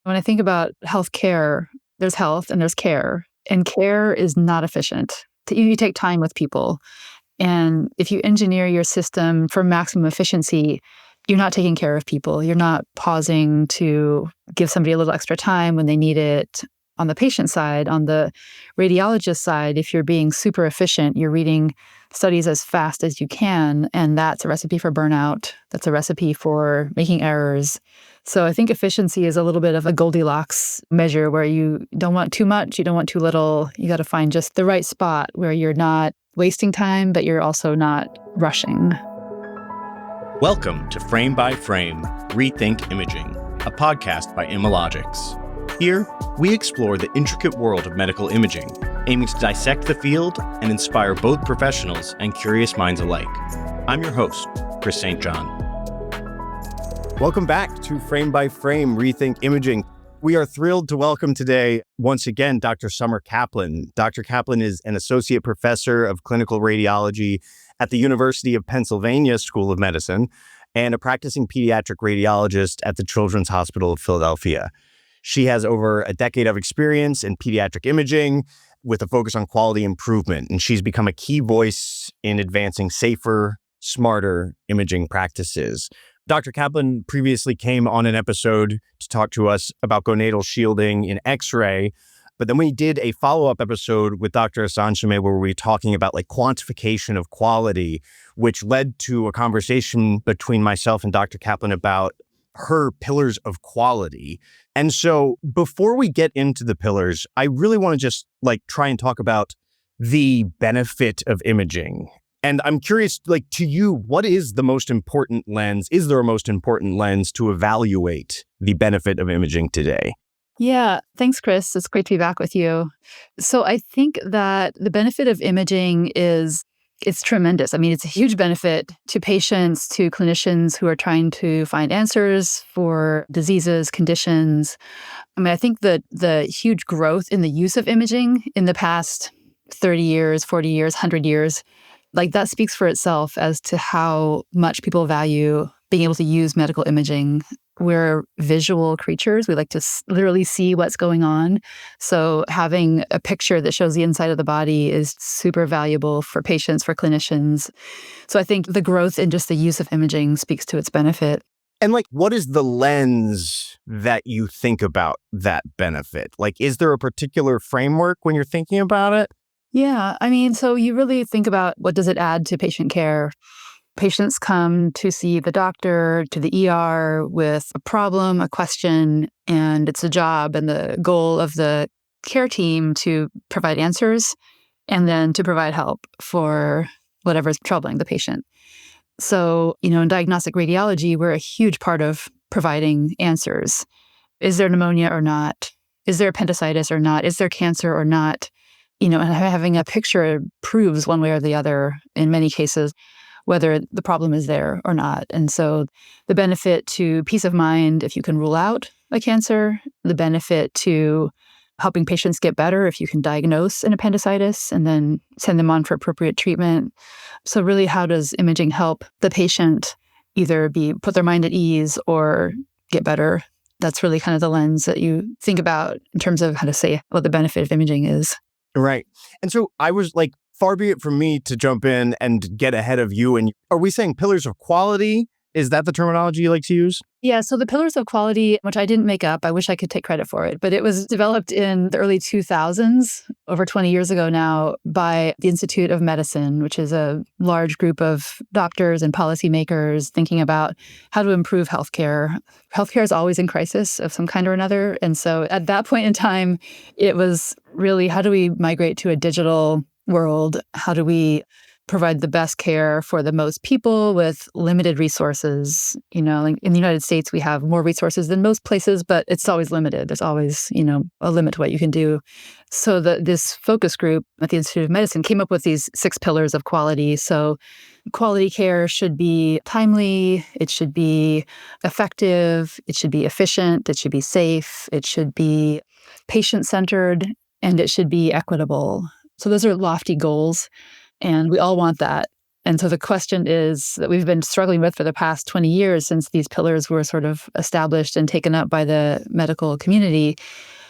When I think about healthcare, there's health and there's care, and care is not efficient. You take time with people. And if you engineer your system for maximum efficiency, you're not taking care of people. You're not pausing to give somebody a little extra time when they need it. On the patient side, on the radiologist side, if you're being super efficient, you're reading studies as fast as you can, and that's a recipe for burnout. That's a recipe for making errors. So I think efficiency is a little bit of a Goldilocks measure where you don't want too much, you don't want too little. You got to find just the right spot where you're not wasting time, but you're also not rushing. Welcome to Frame by Frame, Rethink Imaging, a podcast by Imalogics. Here, we explore the intricate world of medical imaging, aiming to dissect the field and inspire both professionals and curious minds alike. I'm your host, Chris St. John. Welcome back to Frame by Frame, Rethink Imaging. We are thrilled to welcome today, once again, Dr. Summer Kaplan. Dr. Kaplan is an associate professor of clinical radiology at the University of Pennsylvania School of Medicine and a practicing pediatric radiologist at the Children's Hospital of Philadelphia. She has over a decade of experience in pediatric imaging with a focus on quality improvement, and she's become a key voice in advancing safer, smarter imaging practices. Dr. Kaplan previously came on an episode to talk to us about gonadal shielding in X-ray, but then we did a follow-up episode with Dr. Asanshime where we were talking about quantification of quality, which led to a conversation between myself and Dr. Kaplan about her pillars of quality. And so before we get into the pillars, I really want to just try and talk about the benefit of imaging. And I'm curious, to you, what is the most important lens? Is there a most important lens to evaluate the benefit of imaging today? Yeah, thanks, Chris. It's great to be back with you. So I think that the benefit of imaging it's tremendous. I mean, it's a huge benefit to patients, to clinicians who are trying to find answers for diseases, conditions. I mean, I think that the huge growth in the use of imaging in the past 30 years, 40 years, 100 years, that speaks for itself as to how much people value being able to use medical imaging. We're visual creatures. We like to literally see what's going on. So having a picture that shows the inside of the body is super valuable for patients, for clinicians. So I think the growth in just the use of imaging speaks to its benefit. And what is the lens that you think about that benefit? Is there a particular framework when you're thinking about it? Yeah, I mean, so you really think about what does it add to patient care? Patients come to see the doctor, to the ER with a problem, a question, and it's a job and the goal of the care team to provide answers and then to provide help for whatever's troubling the patient. So, in diagnostic radiology, we're a huge part of providing answers. Is there pneumonia or not? Is there appendicitis or not? Is there cancer or not? And having a picture proves one way or the other in many cases whether the problem is there or not. And so the benefit to peace of mind if you can rule out a cancer, the benefit to helping patients get better if you can diagnose an appendicitis and then send them on for appropriate treatment. So really, how does imaging help the patient either put their mind at ease or get better? That's really kind of the lens that you think about in terms of how to say what the benefit of imaging is. Right. And so I was far be it from me to jump in and get ahead of you. And are we saying pillars of quality? Is that the terminology you like to use? Yeah. So the pillars of quality, which I didn't make up, I wish I could take credit for it, but it was developed in the early 2000s, over 20 years ago now, by the Institute of Medicine, which is a large group of doctors and policymakers thinking about how to improve healthcare. Healthcare is always in crisis of some kind or another. And so at that point in time, it was really, how do we migrate to a digital world? How do we provide the best care for the most people with limited resources? In the United States, we have more resources than most places, but it's always limited. There's always, a limit to what you can do. So this focus group at the Institute of Medicine came up with these 6 pillars of quality. So quality care should be timely, it should be effective, it should be efficient, it should be safe, it should be patient-centered, and it should be equitable. So those are lofty goals, and we all want that. And so the question is that we've been struggling with for the past 20 years since these pillars were sort of established and taken up by the medical community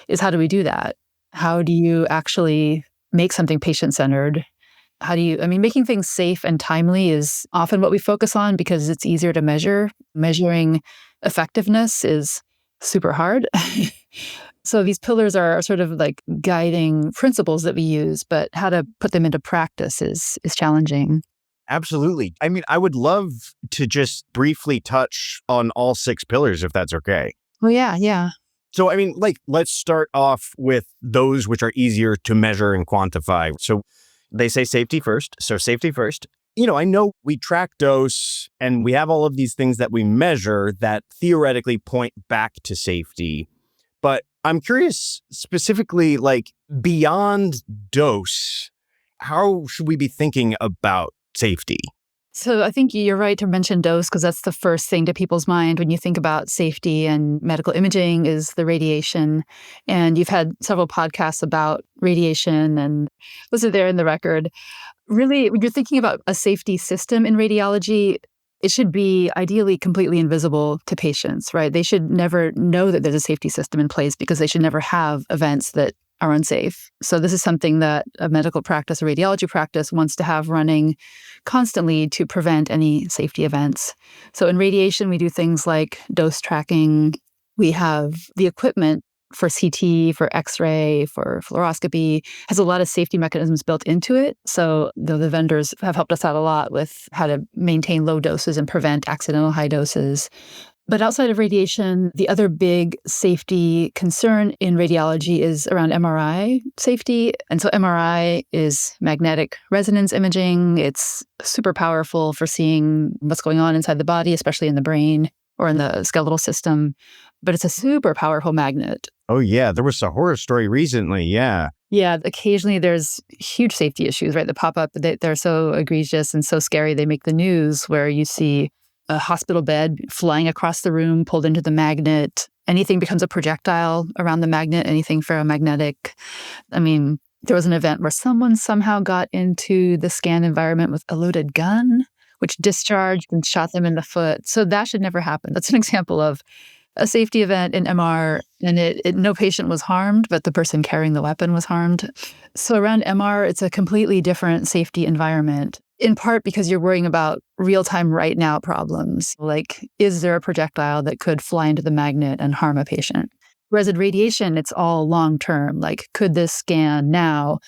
is how do we do that? How do you actually make something patient-centered? Making things safe and timely is often what we focus on because it's easier to measure. Measuring effectiveness is super hard. So these pillars are sort of like guiding principles that we use, but how to put them into practice is challenging. Absolutely. I mean, I would love to just briefly touch on all 6 pillars, if that's okay. Oh, yeah. So, I mean, let's start off with those which are easier to measure and quantify. So they say safety first. So safety first. I know we track dose and we have all of these things that we measure that theoretically point back to safety. But I'm curious specifically, beyond dose, how should we be thinking about safety? So I think you're right to mention dose because that's the first thing to people's mind when you think about safety and medical imaging is the radiation. And you've had several podcasts about radiation and those are there in the record. Really, when you're thinking about a safety system in radiology, it should be ideally completely invisible to patients, right? They should never know that there's a safety system in place because they should never have events that are unsafe. So this is something that a medical practice, a radiology practice wants to have running constantly to prevent any safety events. So in radiation, we do things like dose tracking. We have the equipment for CT, for X-ray, for fluoroscopy, has a lot of safety mechanisms built into it. So the vendors have helped us out a lot with how to maintain low doses and prevent accidental high doses. But outside of radiation, the other big safety concern in radiology is around MRI safety. And so MRI is magnetic resonance imaging. It's super powerful for seeing what's going on inside the body, especially in the brain or in the skeletal system. But it's a super powerful magnet. Oh, yeah. There was a horror story recently. Yeah. Yeah. Occasionally there's huge safety issues, right, that pop up. They're so egregious and so scary. They make the news where you see a hospital bed flying across the room, pulled into the magnet. Anything becomes a projectile around the magnet, anything ferromagnetic. I mean, there was an event where someone somehow got into the scan environment with a loaded gun, which discharged and shot them in the foot. So that should never happen. That's an example of a safety event in MR, and no patient was harmed, but the person carrying the weapon was harmed. So around MR, it's a completely different safety environment, in part because you're worrying about real-time right now problems, like is there a projectile that could fly into the magnet and harm a patient? Whereas in radiation, it's all long-term, like could this scan now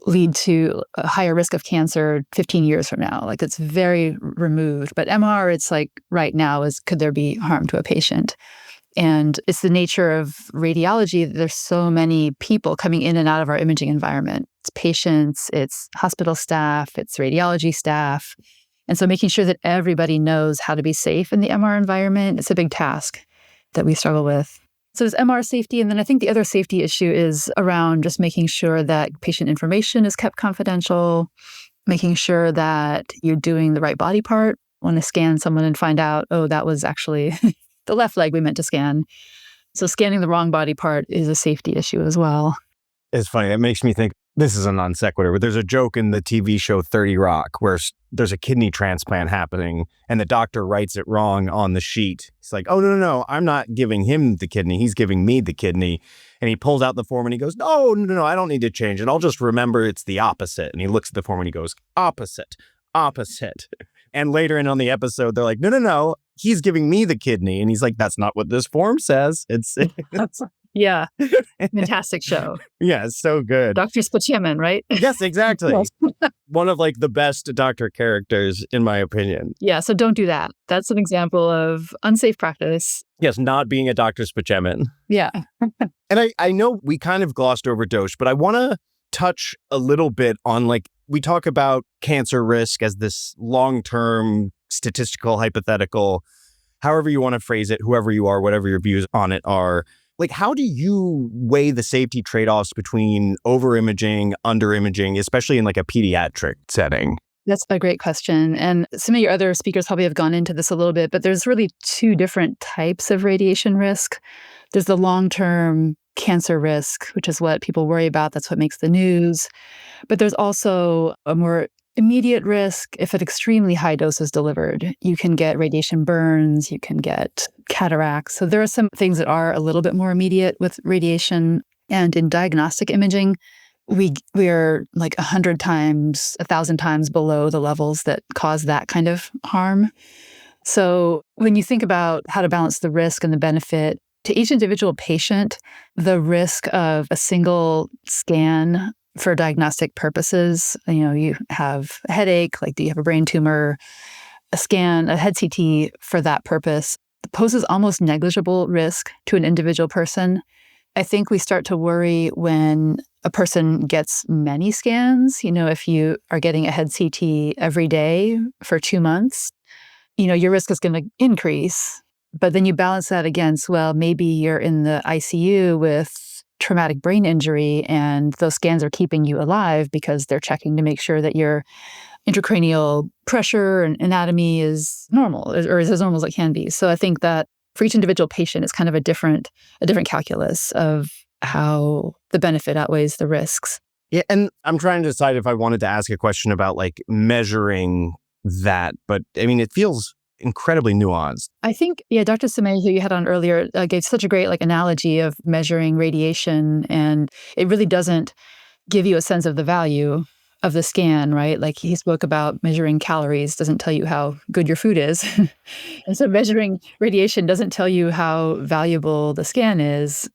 lead to a higher risk of cancer 15 years from now? Like it's very removed. But MR, it's like right now is could there be harm to a patient? And it's the nature of radiology that there's so many people coming in and out of our imaging environment. It's patients, it's hospital staff, it's radiology staff. And so making sure that everybody knows how to be safe in the MR environment, it's a big task that we struggle with. So there's MR safety. And then I think the other safety issue is around just making sure that patient information is kept confidential, making sure that you're doing the right body part. Want to scan someone and find out, oh, that was actually the left leg we meant to scan. So scanning the wrong body part is a safety issue as well. It's funny. It makes me think, this is a non sequitur, but there's a joke in the TV show 30 Rock where there's a kidney transplant happening and the doctor writes it wrong on the sheet. He's like, oh, no, I'm not giving him the kidney. He's giving me the kidney. And he pulls out the form and he goes, no, I don't need to change it. I'll just remember it's the opposite. And he looks at the form and he goes, opposite. And later in on the episode, they're like, no, he's giving me the kidney. And he's like, that's not what this form says. It's yeah. Fantastic show. Yeah, it's so good. Dr. Spachemin, right? Yes, exactly. Yes. One of the best doctor characters, in my opinion. Yeah, so don't do that. That's an example of unsafe practice. Yes, not being a Dr. Spachemin. Yeah. And I know we kind of glossed over dose, but I want to touch a little bit on we talk about cancer risk as this long-term statistical hypothetical, however you want to phrase it, whoever you are, whatever your views on it are. How do you weigh the safety trade-offs between over-imaging, under-imaging, especially in a pediatric setting? That's a great question. And some of your other speakers probably have gone into this a little bit, but there's really two different types of radiation risk. There's the long-term cancer risk, which is what people worry about. That's what makes the news. But there's also a more immediate risk, if at extremely high doses delivered, you can get radiation burns, you can get cataracts. So there are some things that are a little bit more immediate with radiation. And in diagnostic imaging, we are like 100 times, 1,000 times below the levels that cause that kind of harm. So when you think about how to balance the risk and the benefit, to each individual patient, the risk of a single scan for diagnostic purposes, you have a headache, like do you have a brain tumor, a scan, a head CT for that purpose poses almost negligible risk to an individual person. I think we start to worry when a person gets many scans. If you are getting a head CT every day for 2 months, your risk is going to increase. But then you balance that against, well, maybe you're in the ICU with traumatic brain injury and those scans are keeping you alive because they're checking to make sure that your intracranial pressure and anatomy is normal or is as normal as it can be. So I think that for each individual patient, it's kind of a different calculus of how the benefit outweighs the risks. Yeah, and I'm trying to decide if I wanted to ask a question about like measuring that, but I mean, it feels incredibly nuanced. I think, Dr. Sameh, who you had on earlier, gave such a great analogy of measuring radiation, and it really doesn't give you a sense of the value of the scan, right? Like he spoke about measuring calories doesn't tell you how good your food is. And so measuring radiation doesn't tell you how valuable the scan is.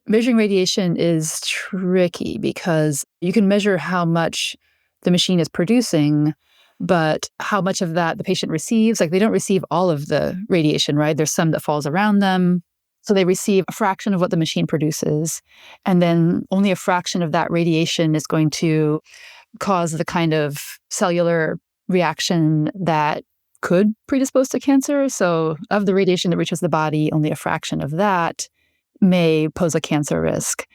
Measuring radiation is tricky because you can measure how much the machine is producing, but how much of that the patient receives, like they don't receive all of the radiation, right? There's some that falls around them. So they receive a fraction of what the machine produces. And then only a fraction of that radiation is going to cause the kind of cellular reaction that could predispose to cancer. So of the radiation that reaches the body, only a fraction of that may pose a cancer risk.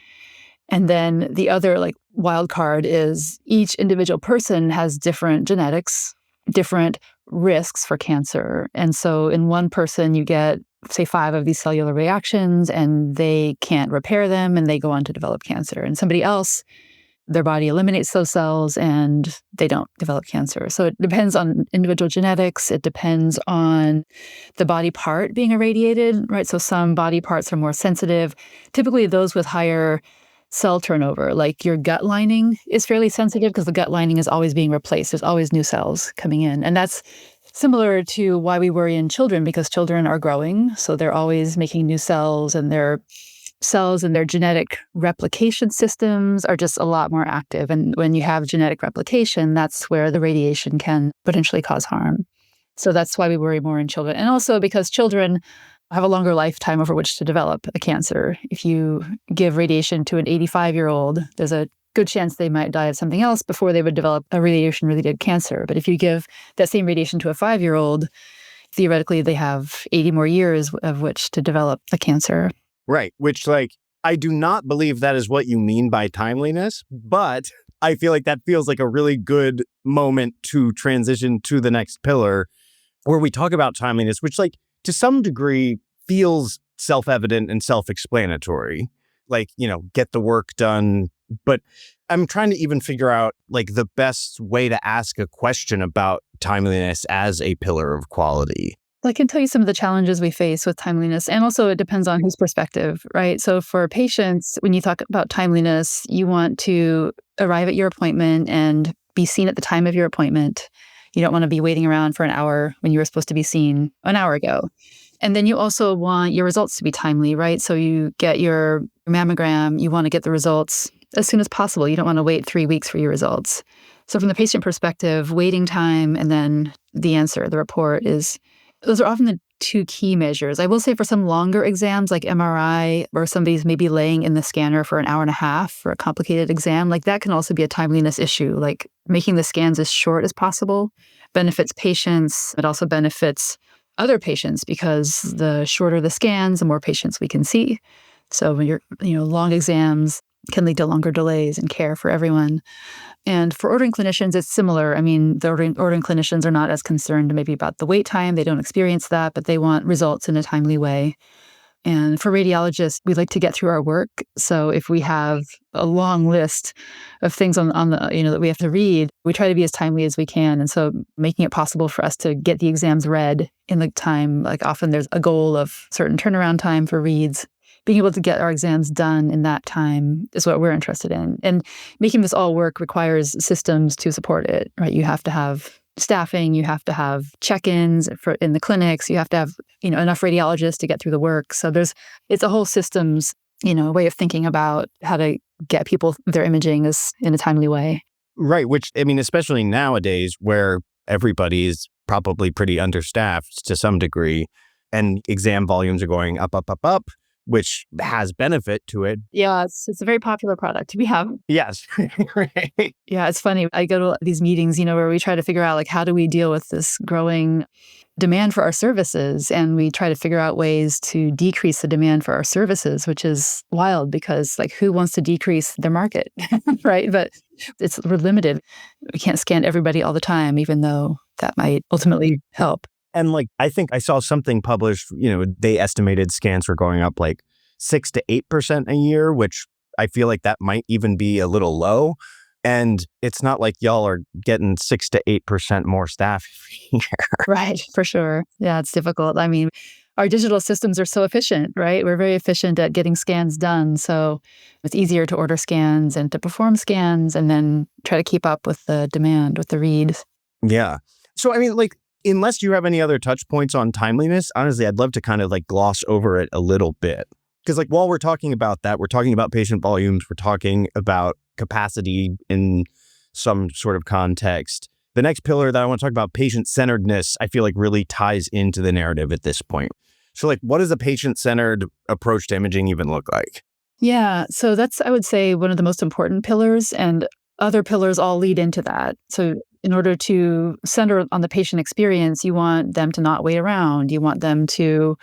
And then the other wild card is each individual person has different genetics, different risks for cancer. And so in one person, you get, say, 5 of these cellular reactions and they can't repair them and they go on to develop cancer. And somebody else, their body eliminates those cells and they don't develop cancer. So it depends on individual genetics. It depends on the body part being irradiated, right? So some body parts are more sensitive. Typically those with higher cell turnover, like your gut lining is fairly sensitive because the gut lining is always being replaced. There's always new cells coming in. And that's similar to why we worry in children, because children are growing. So they're always making new cells, and their cells and their genetic replication systems are just a lot more active. And when you have genetic replication, that's where the radiation can potentially cause harm. So that's why we worry more in children. And also because children have a longer lifetime over which to develop a cancer. If you give radiation to an 85-year-old, there's a good chance they might die of something else before they would develop a radiation-related cancer. But if you give that same radiation to a 5-year-old, theoretically, they have 80 more years of which to develop a cancer. Right, which I do not believe that is what you mean by timeliness, but I feel like that feels like a really good moment to transition to the next pillar where we talk about timeliness, which to some degree feels self-evident and self-explanatory, get the work done. But I'm trying to even figure out the best way to ask a question about timeliness as a pillar of quality. I can tell you some of the challenges we face with timeliness, and also it depends on whose perspective, right? So for patients, when you talk about timeliness, you want to arrive at your appointment and be seen at the time of your appointment. You don't want to be waiting around for an hour when you were supposed to be seen an hour ago. And then you also want your results to be timely, right? So you get your mammogram, you want to get the results as soon as possible. You don't want to wait 3 weeks for your results. So from the patient perspective, waiting time and then the answer, the report those are often the 2 key measures. I will say for some longer exams like MRI, where somebody's maybe laying in the scanner for an hour and a half for a complicated exam, that can also be a timeliness issue. Making the scans as short as possible benefits patients. It also benefits other patients because the shorter the scans, the more patients we can see. So when long exams can lead to longer delays in care for everyone. And for ordering clinicians, it's similar. I mean, the ordering clinicians are not as concerned maybe about the wait time. They don't experience that, but they want results in a timely way. And for radiologists, we like to get through our work. So if we have a long list of things on the, that we have to read, we try to be as timely as we can. And so making it possible for us to get the exams read in the time, like often there's a goal of certain turnaround time for reads. Being able to get our exams done in that time is what we're interested in. And making this all work requires systems to support it, right? You have to have staffing, you have to have check-ins in the clinics, you have to have, enough radiologists to get through the work. So it's a whole systems, way of thinking about how to get people their imaging in a timely way. Right. Which, especially nowadays where everybody is probably pretty understaffed to some degree and exam volumes are going up, up, up, up, which has benefit to it. Yeah, it's a very popular product we have. Yes. Right. Yeah, it's funny. I go to these meetings, where we try to figure out, how do we deal with this growing demand for our services? And we try to figure out ways to decrease the demand for our services, which is wild because, who wants to decrease their market, right? But we're limited. We can't scan everybody all the time, even though that might ultimately help. And I think I saw something published, they estimated scans were going up 6 to 8% a year, which I feel like that might even be a little low. And it's not like y'all are getting 6 to 8% more staff here. Right, for sure. Yeah, it's difficult. Our digital systems are so efficient, right? We're very efficient at getting scans done. So it's easier to order scans and to perform scans and then try to keep up with the demand, with the reads. Yeah. So, unless you have any other touch points on timeliness, honestly, I'd love to kind of gloss over it a little bit. Because while we're talking about that, we're talking about patient volumes, we're talking about capacity in some sort of context. The next pillar that I want to talk about, patient-centeredness, I feel like really ties into the narrative at this point. So what does a patient-centered approach to imaging even look like? Yeah, so that's, I would say, one of the most important pillars, and other pillars all lead into that. So in order to center on the patient experience, you want them to not wait around. You want them to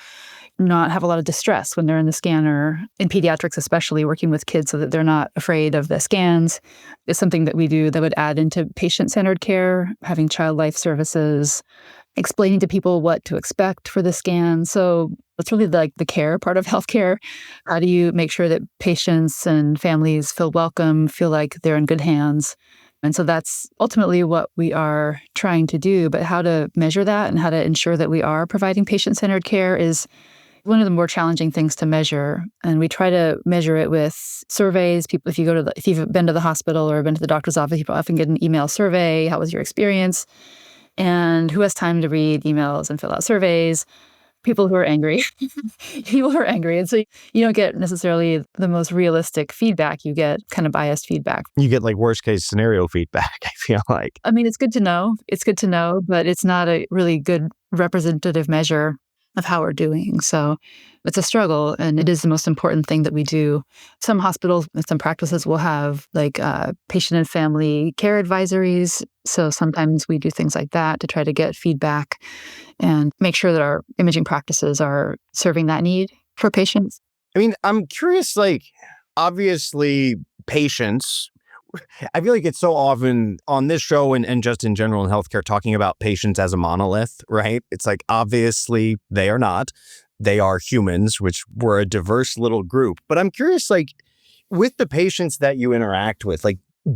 not have a lot of distress when they're in the scanner, in pediatrics especially, working with kids so that they're not afraid of the scans is something that we do that would add into patient-centered care, having child life services, explaining to people what to expect for the scan. So it's really the care part of healthcare. How do you make sure that patients and families feel welcome, feel like they're in good hands? And so that's ultimately what we are trying to do. But how to measure that and how to ensure that we are providing patient-centered care is one of the more challenging things to measure. And we try to measure it with surveys. People, if you've been to the hospital or been to the doctor's office, people often get an email survey. How was your experience? And who has time to read emails and fill out surveys? People who are angry. People who are angry. And so you don't get necessarily the most realistic feedback. You get kind of biased feedback. You get worst case scenario feedback, I feel like. It's good to know. It's good to know, but it's not a really good representative measure of how we're doing. So it's a struggle, and it is the most important thing that we do. Some hospitals and some practices will have patient and family care advisories. So sometimes we do things like that to try to get feedback and make sure that our imaging practices are serving that need for patients. I'm curious, obviously patients, I feel like it's so often on this show and just in general in healthcare talking about patients as a monolith, right? It's obviously they are not. They are humans, which we're a diverse little group. But I'm curious, with the patients that you interact with,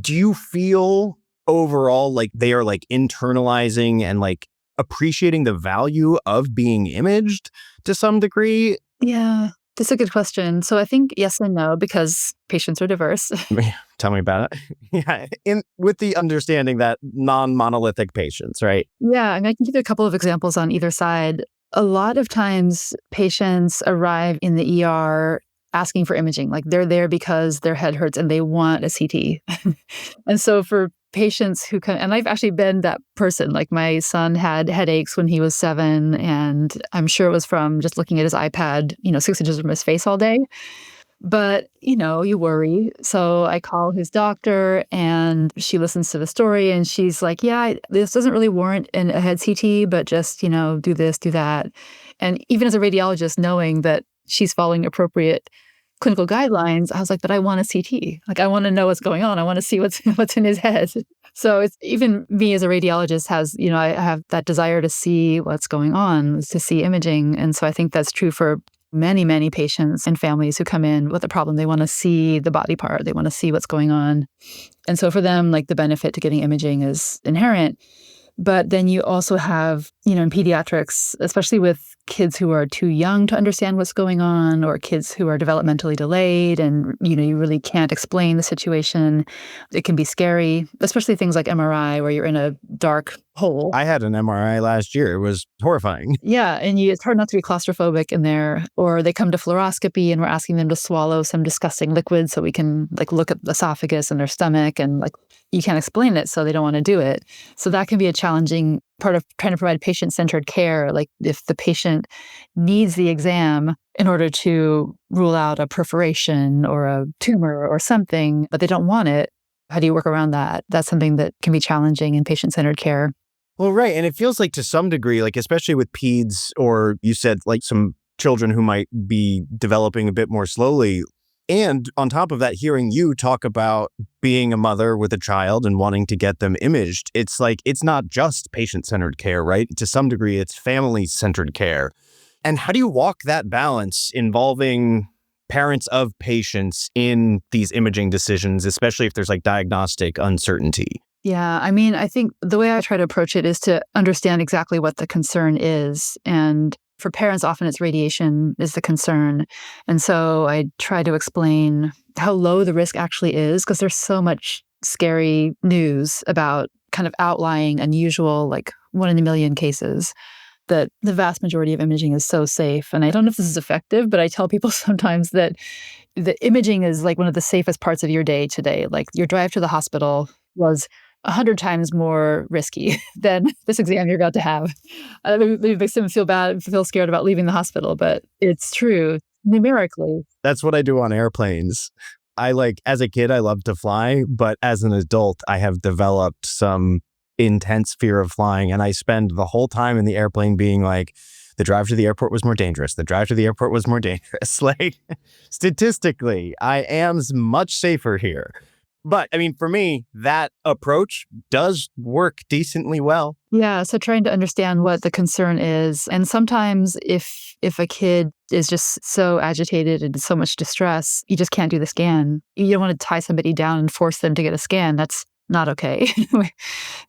do you feel overall they are internalizing and appreciating the value of being imaged to some degree? Yeah. That's a good question. So I think yes and no, because patients are diverse. Tell me about it. Yeah, with the understanding that non-monolithic patients, right? Yeah, I can give you a couple of examples on either side. A lot of times patients arrive in the ER asking for imaging. They're there because their head hurts and they want a CT. And so for patients who come, and I've actually been that person. My son had headaches when he was 7, and I'm sure it was from just looking at his iPad, 6 inches from his face all day. But, you worry. So I call his doctor and she listens to the story and she's like, yeah, this doesn't really warrant a head CT, but just, do this, do that. And even as a radiologist, knowing that she's following appropriate clinical guidelines, I was like, but I want a CT. I want to know what's going on. I want to see what's in his head. So it's even me as a radiologist I have that desire to see what's going on, to see imaging. And so I think that's true for many, many patients and families who come in with a problem. They want to see the body part. They want to see what's going on. And so for them, like the benefit to getting imaging is inherent. But then you also have, in pediatrics, especially with kids who are too young to understand what's going on, or kids who are developmentally delayed and, you really can't explain the situation. It can be scary, especially things like MRI where you're in a dark hole. I had an MRI last year. It was horrifying. Yeah. And it's hard not to be claustrophobic in there. Or they come to fluoroscopy and we're asking them to swallow some disgusting liquid so we can look at the esophagus and their stomach, and you can't explain it, so they don't want to do it. So that can be a challenging part of trying to provide patient-centered care. Like if the patient needs the exam in order to rule out a perforation or a tumor or something, but they don't want it, how do you work around that? That's something that can be challenging in patient-centered care. Well, right. And it feels like to some degree, especially with peds, or you said some children who might be developing a bit more slowly. And on top of that, hearing you talk about being a mother with a child and wanting to get them imaged, it's not just patient-centered care, right? To some degree, it's family-centered care. And how do you walk that balance involving parents of patients in these imaging decisions, especially if there's diagnostic uncertainty? Yeah, I think the way I try to approach it is to understand exactly what the concern is. And for parents, often it's radiation is the concern. And so I try to explain how low the risk actually is, because there's so much scary news about kind of outlying, unusual, 1 in a million cases, that the vast majority of imaging is so safe. And I don't know if this is effective, but I tell people sometimes that the imaging is one of the safest parts of your day today. Your drive to the hospital was 100 times more risky than this exam you're about to have. Maybe it makes them feel scared about leaving the hospital, but it's true numerically. That's what I do on airplanes. As a kid, I loved to fly, but as an adult, I have developed some intense fear of flying. And I spend the whole time in the airplane being the drive to the airport was more dangerous. The drive to the airport was more dangerous. Statistically, I am much safer here. But for me, that approach does work decently well. Yeah. So trying to understand what the concern is. And sometimes if a kid is just so agitated and so much distress, you just can't do the scan. You don't want to tie somebody down and force them to get a scan. That's not okay.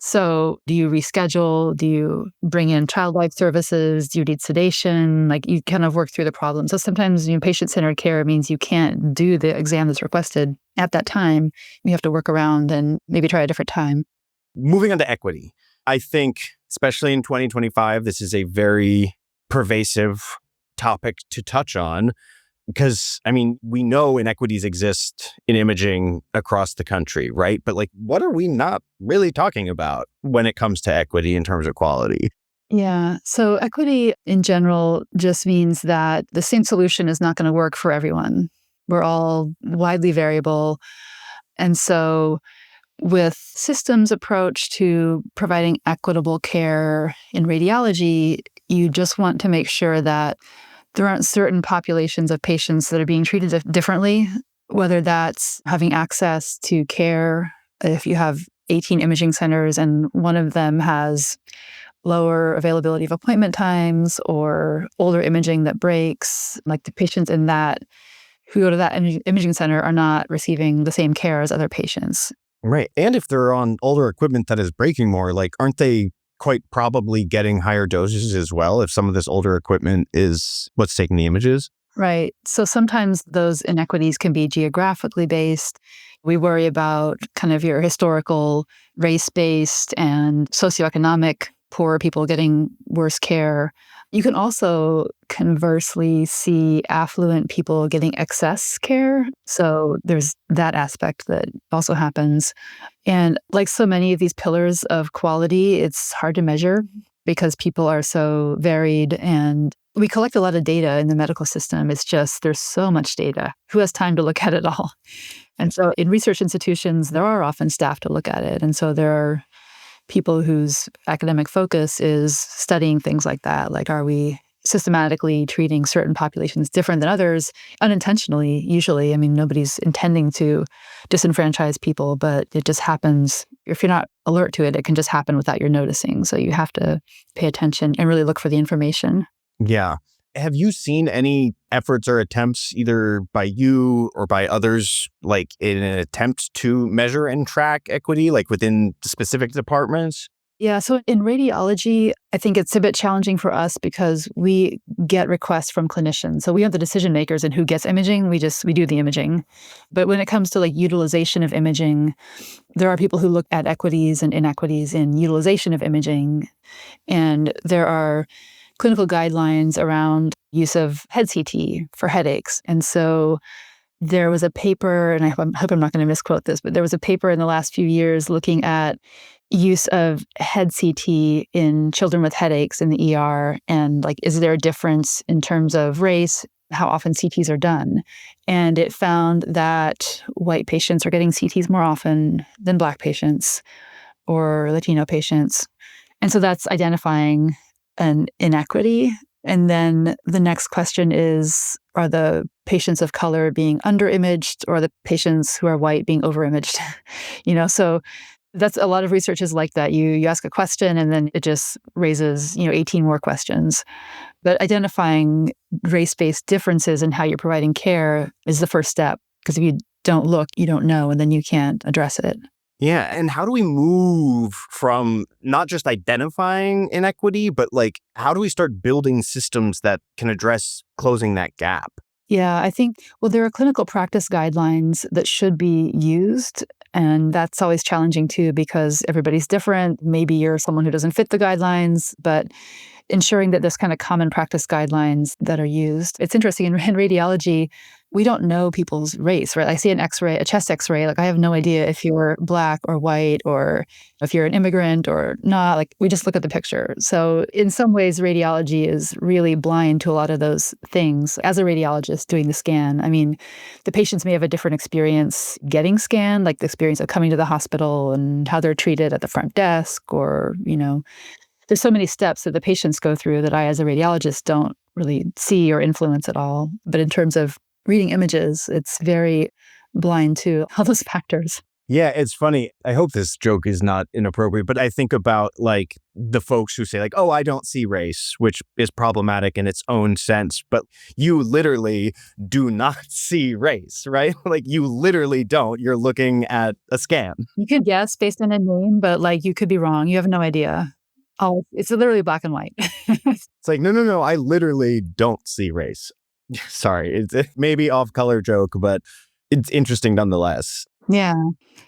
So do you reschedule? Do you bring in child life services? Do you need sedation? You kind of work through the problem. So sometimes patient-centered care means you can't do the exam that's requested at that time. You have to work around and maybe try a different time. Moving on to equity. I think, especially in 2025, this is a very pervasive topic to touch on. Because, we know inequities exist in imaging across the country, right? But what are we not really talking about when it comes to equity in terms of quality? Yeah. So equity in general just means that the same solution is not going to work for everyone. We're all widely variable. And so with systems approach to providing equitable care in radiology, you just want to make sure that there aren't certain populations of patients that are being treated differently, whether that's having access to care. If you have 18 imaging centers and one of them has lower availability of appointment times or older imaging that breaks, the patients in that who go to that imaging center are not receiving the same care as other patients. Right. And if they're on older equipment that is breaking more, aren't they quite probably getting higher doses as well if some of this older equipment is what's taking the images? Right. So sometimes those inequities can be geographically based. We worry about kind of your historical race-based and socioeconomic poor people getting worse care. You can also conversely see affluent people getting excess care. So there's that aspect that also happens. And like so many of these pillars of quality, it's hard to measure because people are so varied and we collect a lot of data in the medical system. It's just there's so much data. Who has time to look at it all? And so in research institutions, there are often staff to look at it. And so there are people whose academic focus is studying things like that. Like, are we systematically treating certain populations different than others unintentionally, usually? I mean, nobody's intending to disenfranchise people, but it just happens. If you're not alert to it, it can just happen without your noticing. So you have to pay attention and really look for the information. Yeah. Have you seen any efforts or attempts either by you or by others, like in an attempt to measure and track equity, like within specific departments? Yeah, so in radiology, I think it's a bit challenging for us because we get requests from clinicians. So we have the decision makers and who gets imaging, we do the imaging. But when it comes to like utilization of imaging, there are people who look at equities and inequities in utilization of imaging. And there are clinical guidelines around use of head CT for headaches. And so there was a paper, and I hope I'm not going to misquote this, but there was a paper in the last few years looking at use of head CT in children with headaches in the ER. And like, is there a difference in terms of race, how often CTs are done? And it found that white patients are getting CTs more often than Black patients or Latino patients. And so that's identifying an inequity. And then the next question is, are the patients of color being under-imaged or the patients who are white being over-imaged? So that's a lot of research is like that. You ask a question and then it just raises, 18 more questions. But identifying race-based differences in how you're providing care is the first step. Because if you don't look, you don't know, and then you can't address it. Yeah. And how do we move from not just identifying inequity, but like, how do we start building systems that can address closing that gap? Yeah, I think, there are clinical practice guidelines that should be used. And that's always challenging too, because everybody's different. Maybe you're someone who doesn't fit the guidelines, but ensuring that there's kind of common practice guidelines that are used. It's interesting in radiology, we don't know people's race, right? I see an X-ray, a chest X-ray, like I have no idea if you're Black or white or if you're an immigrant or not. Like we just look at the picture. So in some ways, radiology is really blind to a lot of those things. As a radiologist doing the scan, I mean, the patients may have a different experience getting scanned, like the experience of coming to the hospital and how they're treated at the front desk or, there's so many steps that the patients go through that I, as a radiologist, don't really see or influence at all. But in terms of reading images, it's very blind to all those factors. Yeah, it's funny. I hope this joke is not inappropriate, but I think about like the folks who say like, oh, I don't see race, which is problematic in its own sense. But you literally do not see race, right? Like you literally don't. You're looking at a scan. You could guess based on a name, but like you could be wrong. You have no idea. Oh, it's literally black and white. It's like, no, I literally don't see race. Sorry, it's maybe off-color joke, but it's interesting nonetheless. Yeah.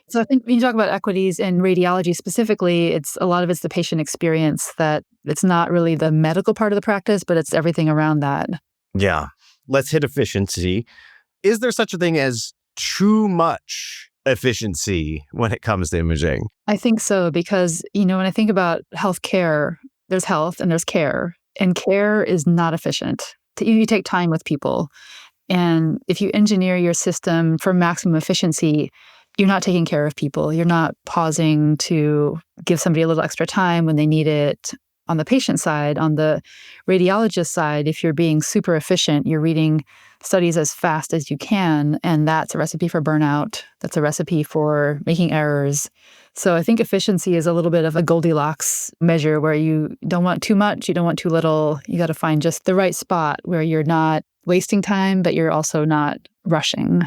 So I think when you talk about equities in radiology specifically, it's a lot of it's the patient experience that it's not really the medical part of the practice, but it's everything around that. Yeah. Let's hit efficiency. Is there such a thing as too much efficiency when it comes to imaging? I think so, because, when I think about healthcare, there's health and there's care, and care is not efficient. You take time with people. And if you engineer your system for maximum efficiency, you're not taking care of people. You're not pausing to give somebody a little extra time when they need it. On the patient side, on the radiologist side, if you're being super efficient, you're reading studies as fast as you can, and that's a recipe for burnout. That's a recipe for making errors. So I think efficiency is a little bit of a Goldilocks measure where you don't want too much, you don't want too little. You got to find just the right spot where you're not wasting time, but you're also not rushing.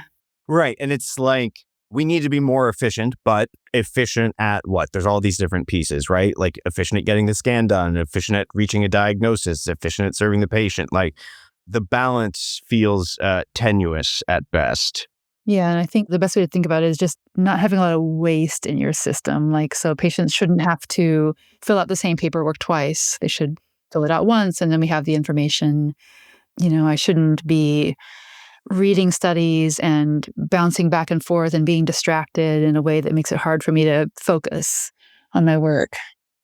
Right. And it's like, we need to be more efficient, but efficient at what? There's all these different pieces, right? Like efficient at getting the scan done, efficient at reaching a diagnosis, efficient at serving the patient. Like the balance feels tenuous at best. Yeah, and I think the best way to think about it is just not having a lot of waste in your system. Like, so patients shouldn't have to fill out the same paperwork twice. They should fill it out once, and then we have the information. I shouldn't be reading studies and bouncing back and forth and being distracted in a way that makes it hard for me to focus on my work.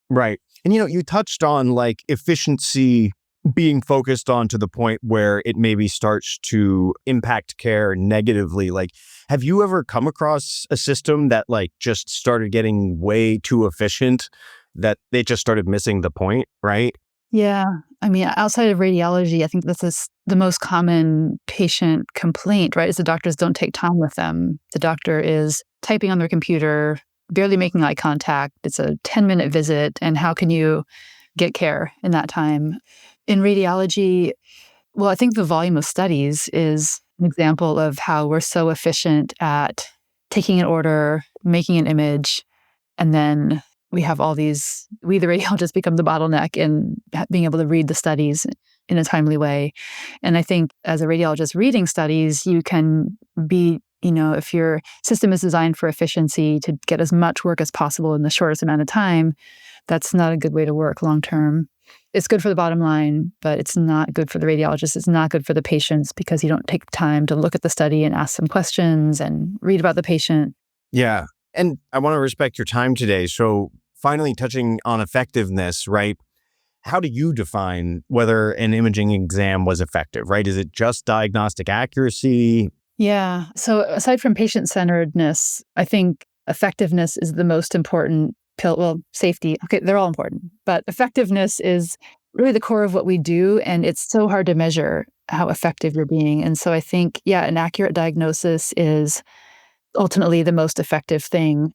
Right. And, you touched on like efficiency being focused on to the point where it maybe starts to impact care negatively. Like, have you ever come across a system that like just started getting way too efficient, that they just started missing the point, right? Yeah. I mean, outside of radiology, I think that's the most common patient complaint, right? Is the doctors don't take time with them. The doctor is typing on their computer, barely making eye contact. It's a 10-minute visit. And how can you get care in that time? In radiology, Well, I think the volume of studies is an example of how we're so efficient at taking an order, making an image, and then we have all these, we, the radiologists, become the bottleneck in being able to read the studies in a timely way. And I think as a radiologist reading studies, you can be, if your system is designed for efficiency to get as much work as possible in the shortest amount of time, that's not a good way to work long term. It's good for the bottom line, but it's not good for the radiologist. It's not good for the patients because you don't take time to look at the study and ask some questions and read about the patient. Yeah. And I want to respect your time today. So finally touching on effectiveness, right? How do you define whether an imaging exam was effective, right? Is it just diagnostic accuracy? Yeah. So aside from patient-centeredness, I think effectiveness is the most important pill. Well, safety, okay, they're all important, but effectiveness is really the core of what we do. And it's so hard to measure how effective you're being. And so I think, an accurate diagnosis is ultimately the most effective thing.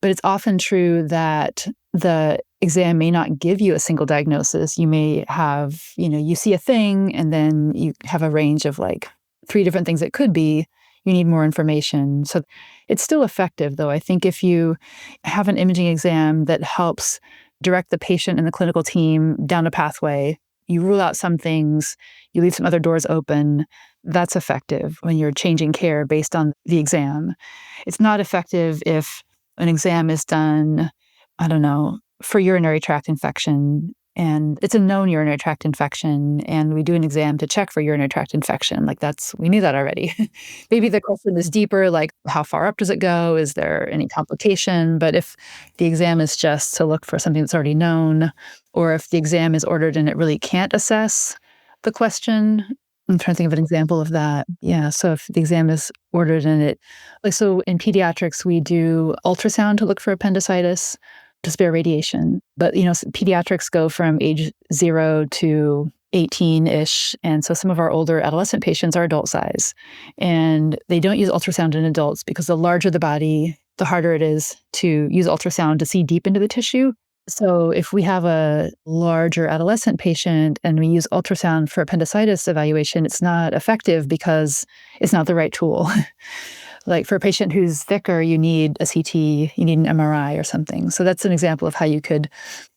But it's often true that the exam may not give you a single diagnosis. You may have, you see a thing and then you have a range of like 3 different things it could be. You need more information. So it's still effective, though. I think if you have an imaging exam that helps direct the patient and the clinical team down a pathway, you rule out some things, you leave some other doors open, that's effective when you're changing care based on the exam. It's not effective if an exam is done, I don't know, for urinary tract infection, and it's a known urinary tract infection, and we do an exam to check for urinary tract infection. Like we knew that already. Maybe the question is deeper, like how far up does it go? Is there any complication? But if the exam is just to look for something that's already known, or if the exam is ordered and it really can't assess the question, I'm trying to think of an example of that. Yeah. So if the exam is ordered and so in pediatrics, we do ultrasound to look for appendicitis to spare radiation. But, pediatrics go from age 0 to 18-ish. And so some of our older adolescent patients are adult size. And they don't use ultrasound in adults because the larger the body, the harder it is to use ultrasound to see deep into the tissue. So if we have a larger adolescent patient and we use ultrasound for appendicitis evaluation, it's not effective because it's not the right tool. Like for a patient who's thicker, you need a CT, you need an MRI or something. So that's an example of how you could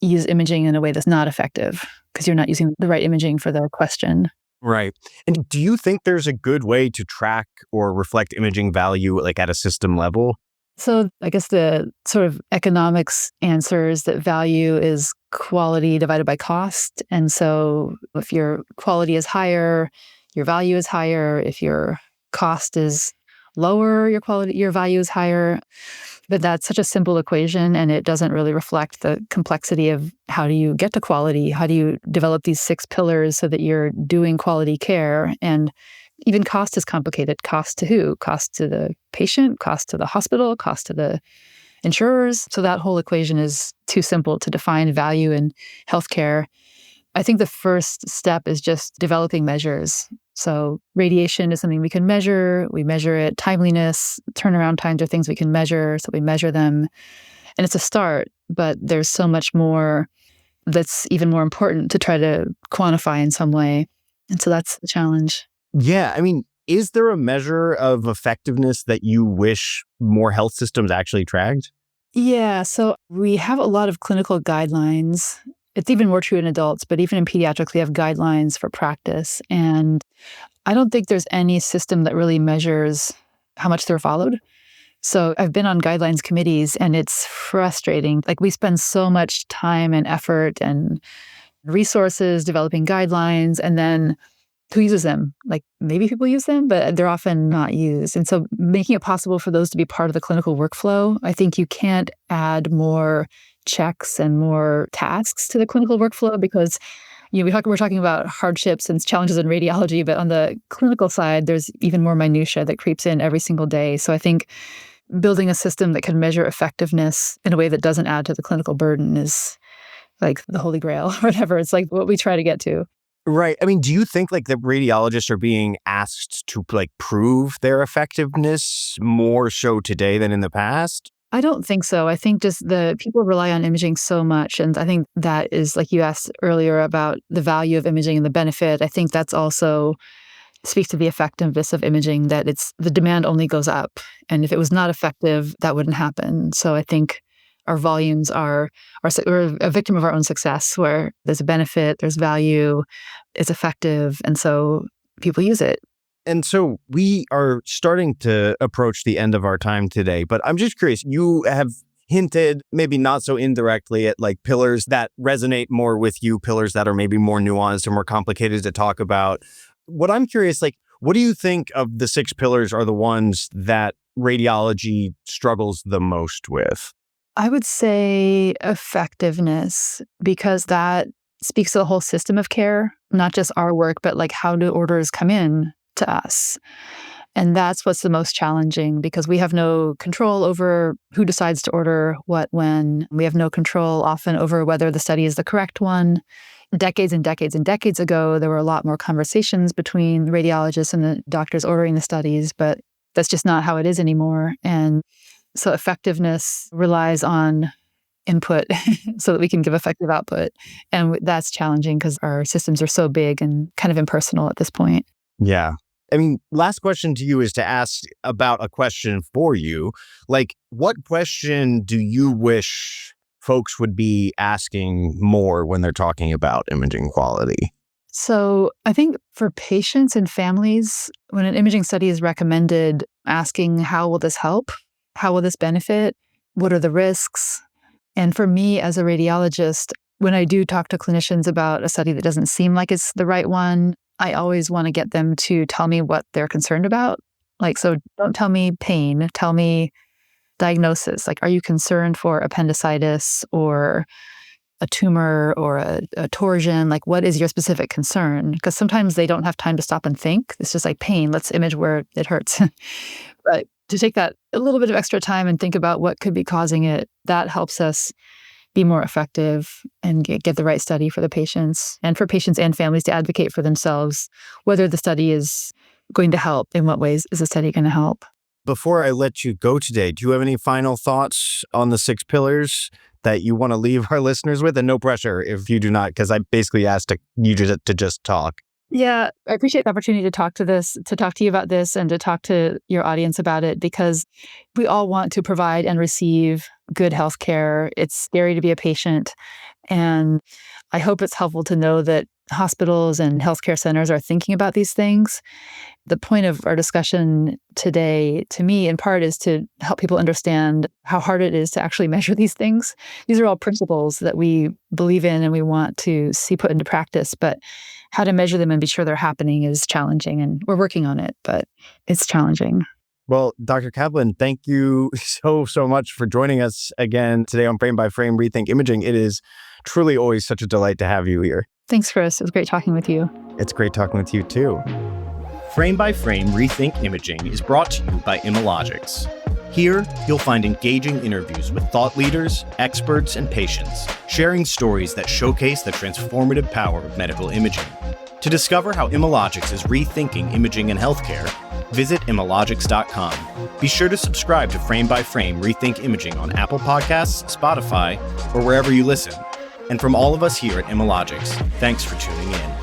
use imaging in a way that's not effective because you're not using the right imaging for the question. Right. And do you think there's a good way to track or reflect imaging value like at a system level? So I guess the sort of economics answer is that value is quality divided by cost. And so if your quality is higher, your value is higher. If your cost is lower, your value is higher. But that's such a simple equation, and it doesn't really reflect the complexity of how do you get to quality? How do you develop these 6 pillars so that you're doing quality care? And even cost is complicated. Cost to who? Cost to the patient, cost to the hospital, cost to the insurers. So that whole equation is too simple to define value in healthcare. I think the first step is just developing measures. So radiation is something we can measure. We measure it. Timeliness, turnaround times are things we can measure. So we measure them. And it's a start, but there's so much more that's even more important to try to quantify in some way. And so that's the challenge. Yeah. I mean, is there a measure of effectiveness that you wish more health systems actually tracked? Yeah. So we have a lot of clinical guidelines. It's even more true in adults, but even in pediatrics, we have guidelines for practice. And I don't think there's any system that really measures how much they're followed. So I've been on guidelines committees, and it's frustrating. Like we spend so much time and effort and resources developing guidelines, and then who uses them? Like maybe people use them, but they're often not used. And so making it possible for those to be part of the clinical workflow, I think you can't add more checks and more tasks to the clinical workflow because we're talking about hardships and challenges in radiology, but on the clinical side, there's even more minutia that creeps in every single day. So I think building a system that can measure effectiveness in a way that doesn't add to the clinical burden is like the holy grail or whatever. It's like what we try to get to. Right. I mean, do you think like the radiologists are being asked to like prove their effectiveness more so today than in the past? I don't think so. I think just the people rely on imaging so much. And I think that is, like you asked earlier about the value of imaging and the benefit. I think that's also speaks to the effectiveness of imaging, that the demand only goes up. And if it was not effective, that wouldn't happen. So I think our volumes we're a victim of our own success, where there's a benefit, there's value, it's effective. And so people use it. And so we are starting to approach the end of our time today, but I'm just curious, you have hinted, maybe not so indirectly, at like pillars that resonate more with you, pillars that are maybe more nuanced or more complicated to talk about. What I'm curious, like, what do you think of the 6 pillars are the ones that radiology struggles the most with? I would say effectiveness, because that speaks to the whole system of care, not just our work, but like how do orders come in to us. And that's what's the most challenging, because we have no control over who decides to order what, when. We have no control often over whether the study is the correct one. Decades and decades and decades ago, there were a lot more conversations between the radiologists and the doctors ordering the studies, but that's just not how it is anymore. And so effectiveness relies on input so that we can give effective output. And that's challenging because our systems are so big and kind of impersonal at this point. Yeah. I mean, last question to you is to ask about a question for you. Like, what question do you wish folks would be asking more when they're talking about imaging quality? So I think for patients and families, when an imaging study is recommended, asking how will this help? How will this benefit? What are the risks? And for me as a radiologist, when I do talk to clinicians about a study that doesn't seem like it's the right one, I always want to get them to tell me what they're concerned about. Like, so don't tell me pain, tell me diagnosis. Like, are you concerned for appendicitis or a tumor or a torsion? Like, what is your specific concern? Because sometimes they don't have time to stop and think. It's just like pain, let's image where it hurts. But to take that a little bit of extra time and think about what could be causing it, that helps us be more effective and get the right study for the patients, and for patients and families to advocate for themselves whether the study is going to help. In what ways is the study going to help? Before I let you go today, do you have any final thoughts on the 6 pillars that you want to leave our listeners with? And no pressure if you do not, because I basically asked you to just talk. Yeah, I appreciate the opportunity to talk to you about this and to talk to your audience about it, because we all want to provide and receive good healthcare. It's scary to be a patient. And I hope it's helpful to know that hospitals and healthcare centers are thinking about these things. The point of our discussion today, to me, in part, is to help people understand how hard it is to actually measure these things. These are all principles that we believe in and we want to see put into practice, but how to measure them and be sure they're happening is challenging, and we're working on it, but it's challenging. Well, Dr. Kaplan, thank you so much for joining us again today on Frame by Frame Rethink Imaging. It is truly always such a delight to have you here. Thanks, Chris. It was great talking with you. It's great talking with you too. Frame by Frame Rethink Imaging is brought to you by Imalogics. Here, you'll find engaging interviews with thought leaders, experts, and patients, sharing stories that showcase the transformative power of medical imaging. To discover how Imalogics is rethinking imaging and healthcare, visit imalogics.com. Be sure to subscribe to Frame by Frame Rethink Imaging on Apple Podcasts, Spotify, or wherever you listen. And from all of us here at Imalogics, thanks for tuning in.